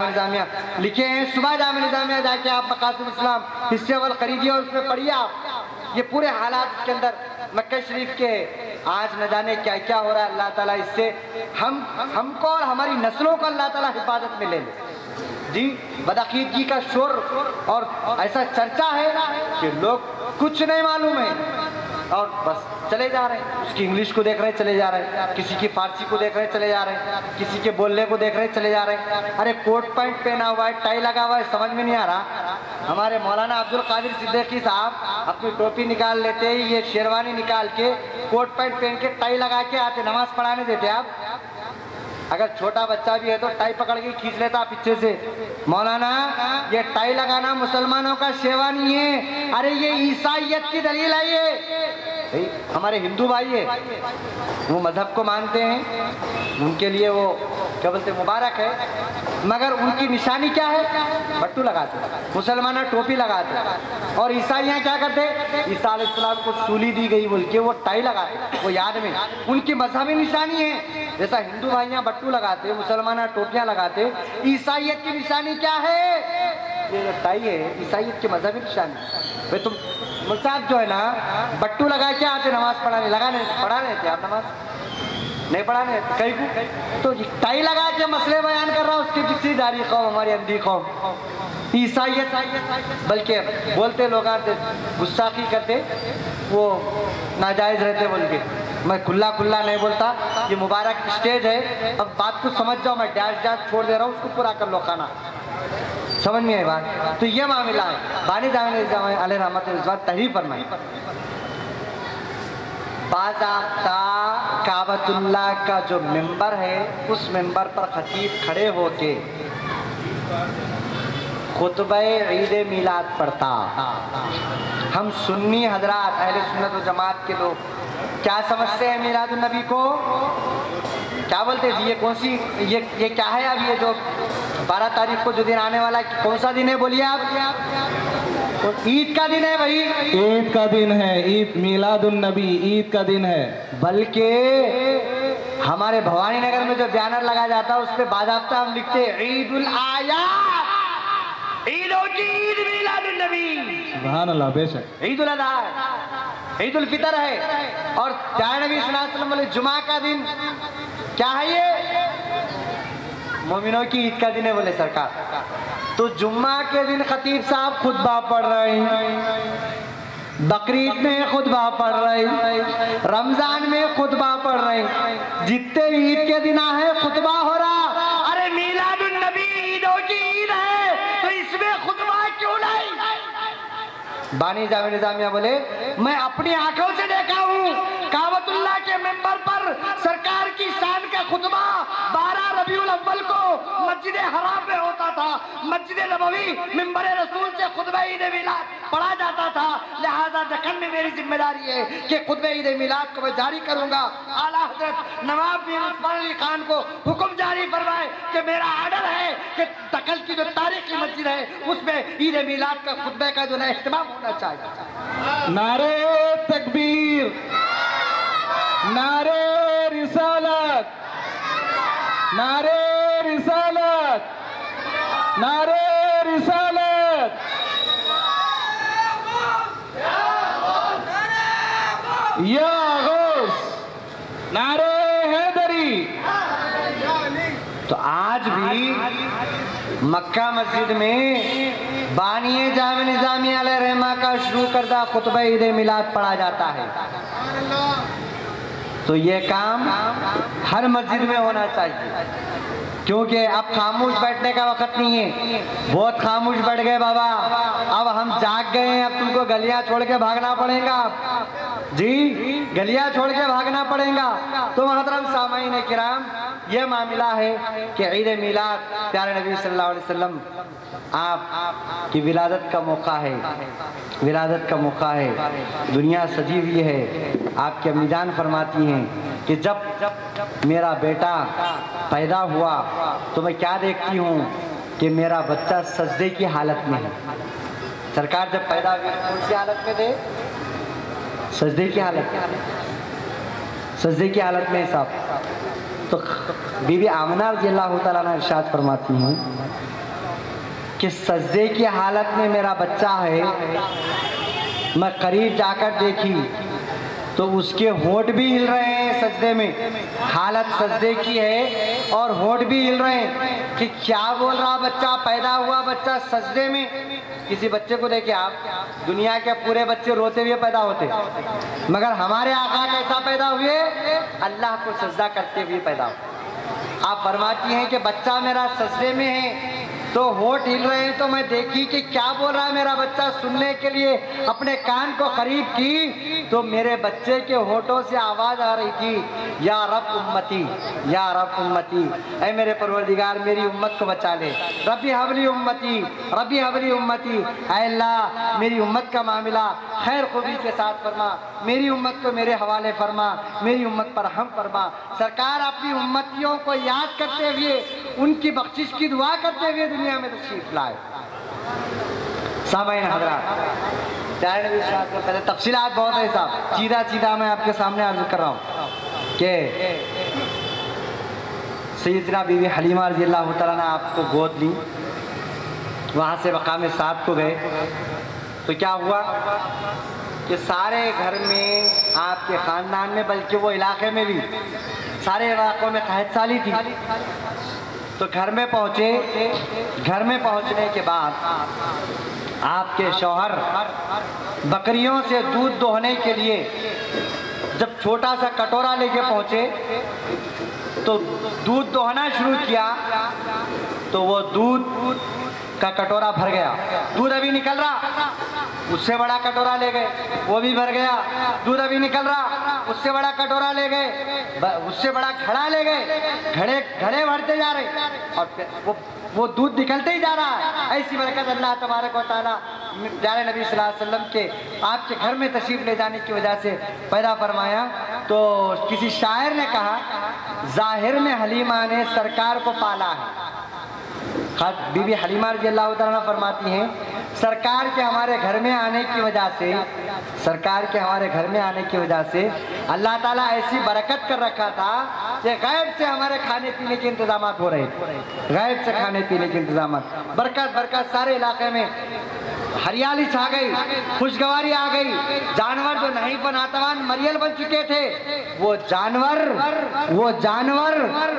نظامیہ لکھے ہیں، صبح جامع نظامیہ جا کے آپ مقاصد اسلام حصے اول خریدیے اور اس میں پڑھیے آپ یہ پورے حالات کے اندر مکہ شریف کے آج نہ جانے کیا کیا ہو رہا ہے۔ اللہ تعالیٰ اس سے ہم کو اور ہماری نسلوں کو اللہ تعالیٰ حفاظت میں لے لے جی۔ بدعقیدگی کا شور اور ایسا چرچا ہے کہ لوگ کچھ نہیں معلوم ہے اور بس چلے جا رہے ہیں، اس کی انگلش کو دیکھ رہے چلے جا رہے ہیں، کسی کی فارسی کو دیکھ رہے چلے جا رہے ہیں، کسی کے بولنے کو دیکھ رہے چلے جا رہے ہیں۔ ارے کوٹ پینٹ پہنا ہوا ہے، ٹائی لگا ہوا ہے، سمجھ میں نہیں آ رہا۔ ہمارے مولانا عبدالقادر صدیقی صاحب اپنی ٹوپی نکال لیتے، یہ شیروانی نکال کے کوٹ پینٹ پہن کے ٹائی لگا کے آتے، نماز پڑھانے دیتے آپ؟ اگر چھوٹا بچہ بھی ہے تو ٹائی پکڑ کے کھینچ لیتا پیچھے سے، مولانا یہ ٹائی لگانا مسلمانوں کا شیوانی ہے، ارے یہ عیسائیت کی دلیل ہے۔ یہ ہمارے ہندو بھائی ہے، وہ مذہب کو مانتے ہیں، ان کے لیے وہ کیا بولتے مبارک ہے، مگر ان کی نشانی کیا ہے؟ بٹو لگاتے، مسلمان ٹوپی لگاتے، اور عیسائیاں کیا کرتے؟ عیسیٰ علیہ السلام کو سولی دی گئی بول کے وہ ٹائی لگاتے، وہ یاد میں ان کی مذہبی نشانی ہے۔ جیسا ہندو بھائیاں بٹو لگاتے، مسلمان ٹوپیاں لگاتے، عیسائیت کی نشانی کیا ہے؟ یہ جو ٹائی ہے عیسائیت کی مذہبی نشانی۔ بھئی تم مصعب جو ہے نا بٹو لگا کے آتے نماز پڑھانے، پڑھانے تھے آپ نماز نہیں پڑھانے کئی کو، تو ٹائی لگا کے مسئلے بیان کر رہا ہوں، اس کی پیچھے جاری قوم ہماری اندھی قوم عیسائیت، بلکہ بولتے لوگ آتے گستاخی کرتے وہ ناجائز رہتے بول کے۔ میں کھلا نہیں بولتا، یہ مبارک اسٹیج ہے، اب بات کو سمجھ جاؤ، میں ڈیش چھوڑ دے رہا ہوں، اس کو پورا کر لو کھانا، سمجھ میں آئی بات؟ تو یہ معاملہ ہے۔ بانی جامع علیہ رحمت اللہ تحریر فرمائی، باضابطہ کعبۃ اللہ کا جو ممبر ہے اس ممبر پر خطیب کھڑے ہو کے خطبہ عید میلاد پڑھتا۔ ہم سنی حضرات اہل سنت و جماعت کے لوگ کیا سمجھتے ہیں میلاد النبی کو؟ کیا بولتے ہیں یہ کون سی یہ کیا ہے؟ اب یہ جو 12 تاریخ کو جو دن آنے والا ہے کون سا دن ہے بولیے آپ؟ عید کا دن ہے بھائی، عید کا دن ہے، عید میلاد النبی عید کا دن ہے۔ بلکہ ہمارے بھوانی نگر میں جو بینر لگا جاتا ہے اس پہ باضابطہ ہم لکھتے ہیں عید الآیات، عیدوں کی عید میلاد النبی، سبحان اللہ، بے شک عید الاضحیٰ ہے، عید الفطر ہے، اور پیارے نبی صلی اللہ علیہ وسلم علیہ جمعہ کا دن کیا ہے؟ یہ مومنوں کی عید کا دن ہے بولے سرکار۔ تو جمعہ کے دن خطیب صاحب خطبہ پڑھ رہے ہیں، بقرعید میں خطبہ پڑھ رہے ہیں، رمضان میں خطبہ پڑھ رہے ہیں، جتنے عید کے دن ہے خطبہ ہو رہا۔ ارے میلاد النبی عیدوں کی عید ہے تو اس میں خطبہ کیوں نہیں؟ بانی جامع نظامیہ بولے میں اپنی آنکھوں سے دیکھا ہوں، کعبۃ اللہ کے ممبر پر سرکار کی شان کا خطبہ 12 ربیع الاول کو مسجد حرام میں ہوتا تھا، مسجد نبوی ممبر رسول سے خطبہ عید میلاد پڑھا جاتا تھا، لہذا دکن میں میری ذمہ داری ہے کہ خطبہ عید میلاد کو میں جاری کروں گا۔ اعلیٰ حضرت نواب میر عثمان علی خان کو حکم جاری فرمائے کہ میرا آرڈر ہے کہ دکن کی جو تاریخی مسجد ہے اس میں عید میلاد کا خطبہ کا جو ہے اہتمام ہونا چاہیے۔ نعرہ تکبیر، نعرہ رسالت، نعرہ رسالت، نعرہ رسالت، یا غوث، نعرہ حیدری۔ تو آج بھی مکہ مسجد میں بانی جامع نظامیہ علیہ رحمہ کا شروع کردہ خطبہ عید میلاد پڑھا جاتا ہے۔ تو یہ کام ہر مسجد میں ہونا چاہیے، کیونکہ اب خاموش بیٹھنے کا وقت نہیں ہے، بہت خاموش بیٹھ گئے بابا، اب ہم جاگ گئے ہیں، اب تم کو گلیاں چھوڑ کے بھاگنا پڑے گا جی، گلیاں چھوڑ کے بھاگنا پڑے گا۔ تو محترم سامعین کرام، یہ معاملہ ہے کہ عید میلاد پیارے نبی صلی اللہ علیہ وسلم آپ کی ولادت کا موقع ہے، ولادت کا موقع ہے، دنیا سجی ہوئی ہے۔ آپ کی امی جان فرماتی ہیں کہ جب میرا بیٹا پیدا ہوا تو میں کیا دیکھتی ہوں کہ میرا بچہ سجدے کی حالت میں ہے۔ سرکار جب پیدا ہوئے کون سی حالت میں تھے؟ سجدے کی حالت میں، سجدے کی حالت میں صاحب۔ تو بی بی آمنہ رضی اللہ تعالیٰ عنہ ارشاد فرماتی ہیں کہ سجدے کی حالت میں میرا بچہ ہے، میں قریب جا کر دیکھی تو اس کے ہونٹ بھی ہل رہے ہیں سجدے میں، حالت سجدے کی ہے اور ہونٹ بھی ہل رہے ہیں کہ کیا بول رہا بچہ، پیدا ہوا بچہ سجدے میں۔ کسی بچے کو دیکھیں آپ، دنیا کے پورے بچے روتے ہوئے پیدا ہوتے، مگر ہمارے آقا کیسا پیدا ہوئے؟ اللہ کو سجدہ کرتے ہوئے پیدا ہوئے۔ آپ فرماتی ہیں کہ بچہ میرا سجدے میں ہے تو ہونٹ ہل رہے ہیں، تو میں دیکھی کہ کیا بول رہا ہے میرا بچہ، سننے کے لیے اپنے کان کو قریب کی تو میرے بچے کے ہونٹوں سے آواز آ رہی تھی، یا رب امتی، یا رب امتی، اے میرے پروردگار میری امت کو بچا لے، ربی حبلی امتی، ربی حبلی امتی، اے اللہ میری امت کا معاملہ خیر خوبی کے ساتھ فرما، میری امت کو میرے حوالے فرما، میری امت پر رحم فرما۔ سرکار اپنی امتیوں کو یاد کرتے ہوئے، ان کی بخشش کی دعا کرتے ہوئے دنیا میں تشریف لائے۔ سامعین حضرات، پیارے نبی صلی اللہ علیہ وسلم، تفصیلات بہت ہے صاحب، سیدھا میں آپ کے سامنے عرض کر رہا ہوں کہ سیدنا بی بی حلیمہ رضی اللہ تعالیٰ نے آپ کو گود لی، وہاں سے مقام سعد کو گئے تو کیا ہوا کہ سارے گھر میں، آپ کے خاندان میں، بلکہ وہ علاقے میں بھی سارے علاقوں میں قحط سالی تھی، تو گھر میں پہنچے۔ گھر میں پہنچنے کے بعد آپ کے شوہر بکریوں سے دودھ دوہنے کے لیے جب چھوٹا سا کٹورا لے کے پہنچے تو دودھ دوہنا شروع کیا تو وہ دودھ کا کٹورا بھر گیا، دودھ ابھی نکل رہا، اس سے بڑا کٹورا لے گئے، وہ بھی بھر گیا، دودھ ابھی نکل رہا، اس سے بڑا کٹورا لے گئے، اس سے بڑا گھڑا لے گئے، گھڑے بھرتے جا رہے اور وہ دودھ نکلتے ہی جا رہا ہے۔ ایسی برکت اللہ تبارک و تعالیٰ پیارے نبی صلی اللہ علیہ وسلم کے آپ کے گھر میں تشریف لے جانے کی وجہ سے پیدا فرمایا۔ تو کسی شاعر نے کہا، ظاہر میں حلیمہ نے سرکار کو پالا ہے۔ بی بی حلیمہ رضی اللہ تعالیٰ فرماتی ہیں، سرکار کے ہمارے گھر میں آنے کی وجہ سے، سرکار کے ہمارے گھر میں آنے کی وجہ سے اللہ تعالیٰ ایسی برکت کر رکھا تھا کہ غیب سے ہمارے کھانے پینے کے انتظامات ہو رہے تھے، غیب سے کھانے پینے کے انتظامات، برکت سارے علاقے میں ہریالی چھا گئی، خوشگواری آ گئی۔ جانور جو نحیف و ناتوان مریل بن چکے تھے، وہ جانور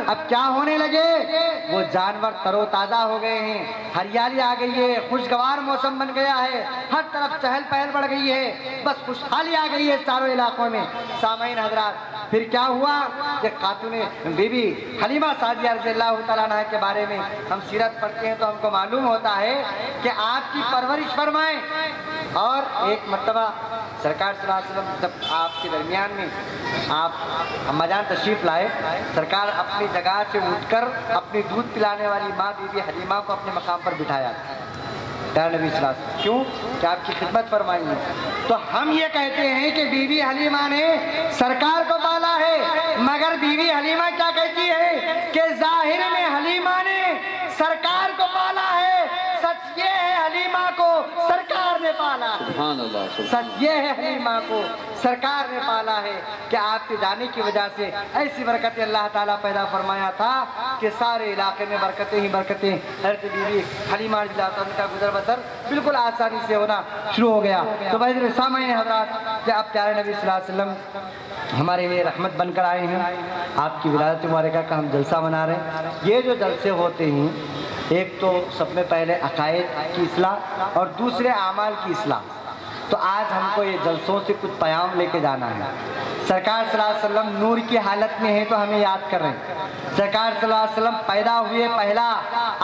اب کیا ہونے لگے؟ وہ جانور تر و تازہ ہو گئے ہیں، ہریالی آ گئی ہے، خوشگوار موسم بن گیا ہے، ہر طرف چہل پہل بڑھ گئی ہے، بس خوشحالی آ گئی ہے چاروں علاقوں میں۔ سامعین حضرات، پھر کیا ہوا کہ خاتون بی بی حلیمہ سعدیہ رضی اللہ تعالیٰ عنہ کے بارے میں ہم سیرت پڑھتے ہیں تو ہم کو معلوم ہوتا ہے کہ آپ کی پرورش فرمائیں، اور ایک مرتبہ سرکار صلی اللہ علیہ وسلم جب آپ کے درمیان میں آپ اما جان تشریف لائے، سرکار اپنی جگہ سے اٹھ کر اپنی دودھ پلانے والی ماں بی بی حلیمہ کو اپنے مقام پر بٹھایا، پیارے نبی صلی اللہ علیہ وسلم، کیوں کہ آپ کی خدمت فرمائی ہے۔ تو ہم یہ کہتے ہیں کہ بی بی حلیمہ نے سرکار کو پالا ہے، مگر بی بی حلیمہ کیا کہتی ہے کہ ظاہر میں حلیمہ نے سرکار کو پالا ہے، سچ یہ ہے حلیمہ کو سرکار نے پالا ہے، سبحان اللہ، سچ یہ ہے حلیمہ کو سرکار نے پالا ہے کہ آپ کے جانے کی وجہ سے ایسی برکتیں اللہ تعالیٰ پیدا فرمایا تھا کہ سارے علاقے میں برکتیں ہی برکتیں۔ حضرت بی بی حلیمہ رضی اللہ عنہ کا گزر بسر بالکل آسانی سے ہونا شروع ہو گیا۔ تو بھائی سامعین حضرات، کہ اب پیارے نبی صلی اللہ علیہ وسلم ہمارے لیے رحمت بن کر آئے ہیں، آپ کی ولادت مبارکہ کا ہم جلسہ منا رہے ہیں۔ یہ جو جلسے ہوتے ہیں، ایک تو سب میں پہلے عقائد کی اصلاح اور دوسرے اعمال کی اصلاح۔ تو آج ہم کو یہ جلسوں سے کچھ پیام لے کے جانا ہے۔ سرکار صلی اللہ علیہ وسلم نور کی حالت میں ہیں تو ہمیں یاد کر رہے ہیں۔ سرکار صلی اللہ علیہ وسلم پیدا ہوئے، پہلا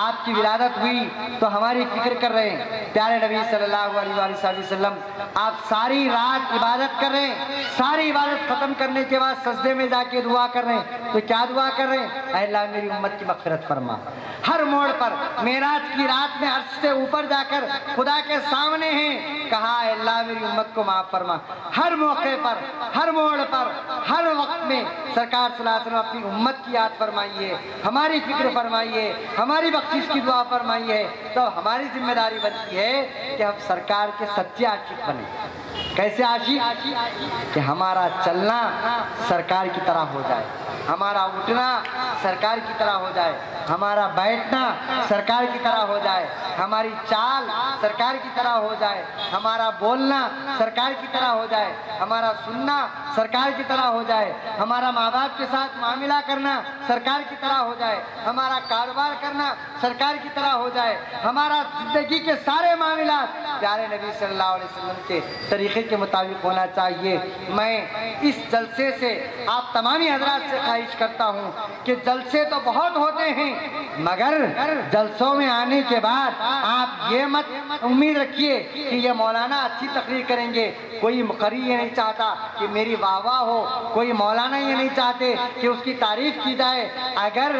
آپ کی ولادت ہوئی تو ہماری فکر کر رہے ہیں۔ پیارے نبی صلی اللہ علیہ وآلہ وسلم آپ ساری رات عبادت کر رہے ہیں، ساری عبادت ختم کرنے کے بعد سجدے میں جا کے دعا کر رہے ہیں، تو کیا دعا کر رہے ہیں؟ اے اللہ میری امت کی مغفرت فرما۔ ہر موڑ پر معراج کی رات میں عرش سے اوپر جا کر خدا کے سامنے ہیں، کہا اے اللہ میری امت کو معاف فرما۔ ہر موقع پر، ہر موڑ پر، ہر وقت میں سرکار صلی اللہ علیہ وسلم اپنی امت کی یاد فرمائیے، ہماری فکر فرمائیے، ہماری بخشش کی دعا فرمائیے۔ تو ہماری ذمہ داری بنتی ہے کہ ہم سرکار کے سچے عاشق بنیں۔ کیسے عاشق؟ کہ ہمارا چلنا سرکار کی طرح ہو جائے، ہمارا اٹھنا سرکار کی طرح ہو جائے، ہمارا بیٹھنا سرکار کی طرح ہو جائے، ہماری چال سرکار کی طرح ہو جائے، ہمارا بولنا سرکار کی طرح ہو جائے، ہمارا سننا سرکار کی طرح ہو جائے، ہمارا ماں باپ کے ساتھ معاملہ کرنا سرکار کی طرح ہو جائے، ہمارا کاروبار کرنا سرکار کی طرح ہو جائے، ہمارا زندگی کے سارے معاملات پیارے نبی صلی اللہ علیہ وسلم کے طریقے کے مطابق ہونا چاہیے۔ میں اس جلسے سے آپ تمامی حضرات سے خواہش کرتا ہوں کہ جلسے تو بہت ہوتے ہیں، مگر جلسوں میں آنے کے بعد آپ یہ مت امید رکھیے کہ یہ مولانا اچھی تقریر کریں گے۔ کوئی مقرری یہ نہیں چاہتا کہ میری واہ واہ ہو، کوئی مولانا یہ نہیں چاہتے کہ اس کی تعریف کی جائے۔ اگر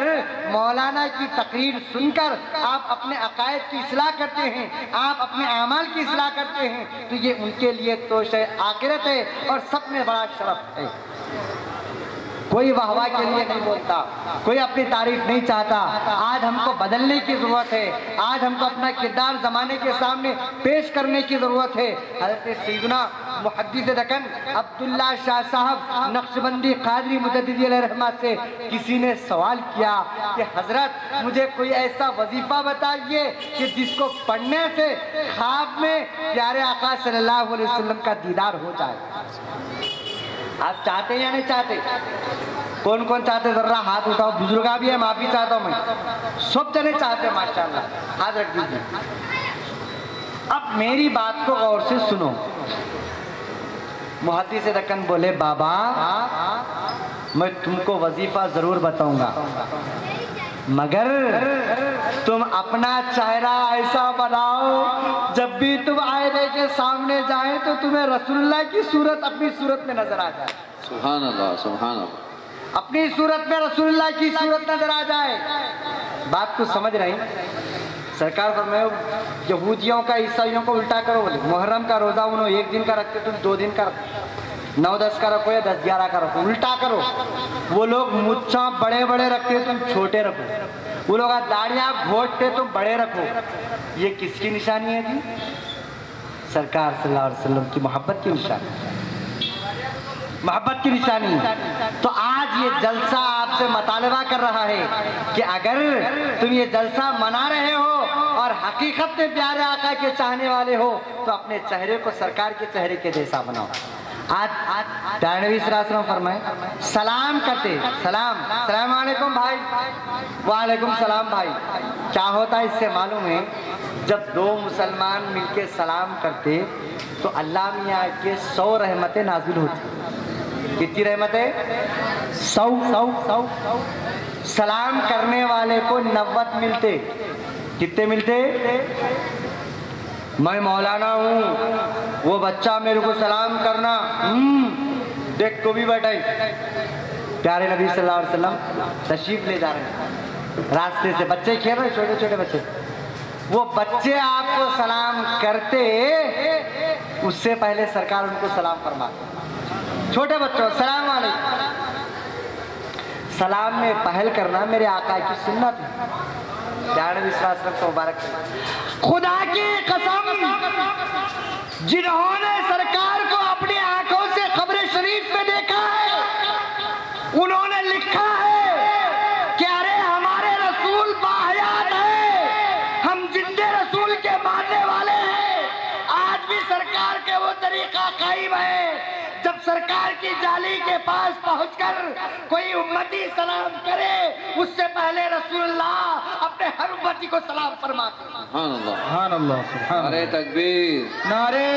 مولانا کی تقریر سن کر آپ اپنے عقائد کی اصلاح کرتے ہیں، آپ اپنے اعمال کی اصلاح کرتے ہیں، تو یہ ان کے لیے توش آخرت ہے اور سب میں بڑا شرف ہے۔ کوئی واہ واہ کے لیے نہیں بولتا، کوئی اپنی تعریف نہیں چاہتا۔ آج ہم کو بدلنے کی ضرورت ہے، آج ہم کو اپنا کردار زمانے کے سامنے پیش کرنے کی ضرورت ہے۔ حضرت سیدنا محدث دکن عبداللہ شاہ صاحب نقشبندی قادری مجددی علیہ رحمہ سے کسی نے سوال کیا کہ حضرت مجھے کوئی ایسا وظیفہ بتائیے کہ جس کو پڑھنے سے خواب میں پیارے آقا صلی اللہ علیہ وسلم کا دیدار ہو جائے۔ آپ چاہتے ہیں یا نہیں چاہتے؟ کون کون چاہتے؟ ذرا ہاتھ اٹھاؤ، بزرگا بھی ہے، معافی چاہتا ہوں میں، سب جنے چاہتے ہیں ماشاءاللہ، ہاتھ رکھ دیجیے۔ اب میری بات کو غور سے سنو۔ محدث دکن بولے بابا میں تم کو وظیفہ ضرور بتاؤں گا، مگر تم اپنا چہرہ ایسا بناؤ جب بھی تم آئینے کے سامنے جائیں تو تمہیں رسول اللہ کی صورت اپنی صورت میں نظر آ جائے۔ سبحان اللہ، سبحان اللہ۔ اپنی صورت میں رسول اللہ کی صورت نظر آ جائے۔ بات کو سمجھ رہے ہیں؟ سرکار فرمائے یہودیوں کا عیسائیوں کو الٹا کرو، بولے محرم کا روزہ انہوں 1 دن کا رکھتے تم 2 دن کا رکھتے، 9-10 کا رکھو یا 10-11 کا رکھو، الٹا کرو۔ وہ لوگ مچھاں بڑے بڑے رکھتے تم چھوٹے رکھو، وہ لوگ داڑیاں گھوٹتے تم بڑے رکھو۔ یہ کس کی نشانی ہے جی؟ سرکار صلی اللہ علیہ وسلم کی محبت کی نشانی، محبت کی نشانی۔ تو آج یہ جلسہ آپ سے مطالبہ کر رہا ہے کہ اگر تم یہ جلسہ منا رہے ہو اور حقیقت میں پیارے آقا کے چاہنے والے ہو تو اپنے چہرے کو سرکار کے چہرے کے جیسا بناؤ۔ آج پیارے نبی صلی اللہ علیہ وسلم فرمائے سلام کرتے، السلام علیکم بھائی، وعلیکم السلام بھائی۔ کیا ہوتا ہے اس سے معلوم ہے؟ جب 2 مسلمان مل کے سلام کرتے تو اللہ میاں کے 100 رحمتیں نازل ہوتی۔ کتنی رحمتیں؟ 100۔ سلام کرنے والے کو 90 ملتے۔ کتنے ملتے؟ میں مولانا ہوں، وہ بچہ میرے کو سلام کرنا، دیکھ تو بھی بیٹھائی۔ پیارے نبی صلی اللہ علیہ وسلم تشریف لے جا رہے ہیں، راستے سے بچے کھیل رہے، چھوٹے چھوٹے بچے، وہ بچے آپ کو سلام کرتے اس سے پہلے سرکار ان کو سلام فرماتے۔ چھوٹے بچوں سلام علیکم، سلام میں پہل کرنا میرے آقا کی سنت ہے۔ پیارے نبی صلی اللہ علیہ وسلم کو مبارک خدا کی قسم، جنہوں نے سرکار کو اپنی آنکھوں سے قبر شریف میں دیکھا ہے انہوں نے لکھا ہے کہ ارے ہمارے رسول باحیات ہیں، ہم زندے رسول کے ماننے والے ہیں۔ آج بھی سرکار کے وہ طریقہ قائم ہے، جب سرکار کی جالی کے پاس پہنچ کر کوئی امتی سلام کرے اس سے پہلے رسول اللہ اپنے ہر امتی کو سلام فرماتے ہیں۔ سبحان اللہ، سبحان اللہ، سبحان اللہ۔ نعرہ تکبیر، نعرے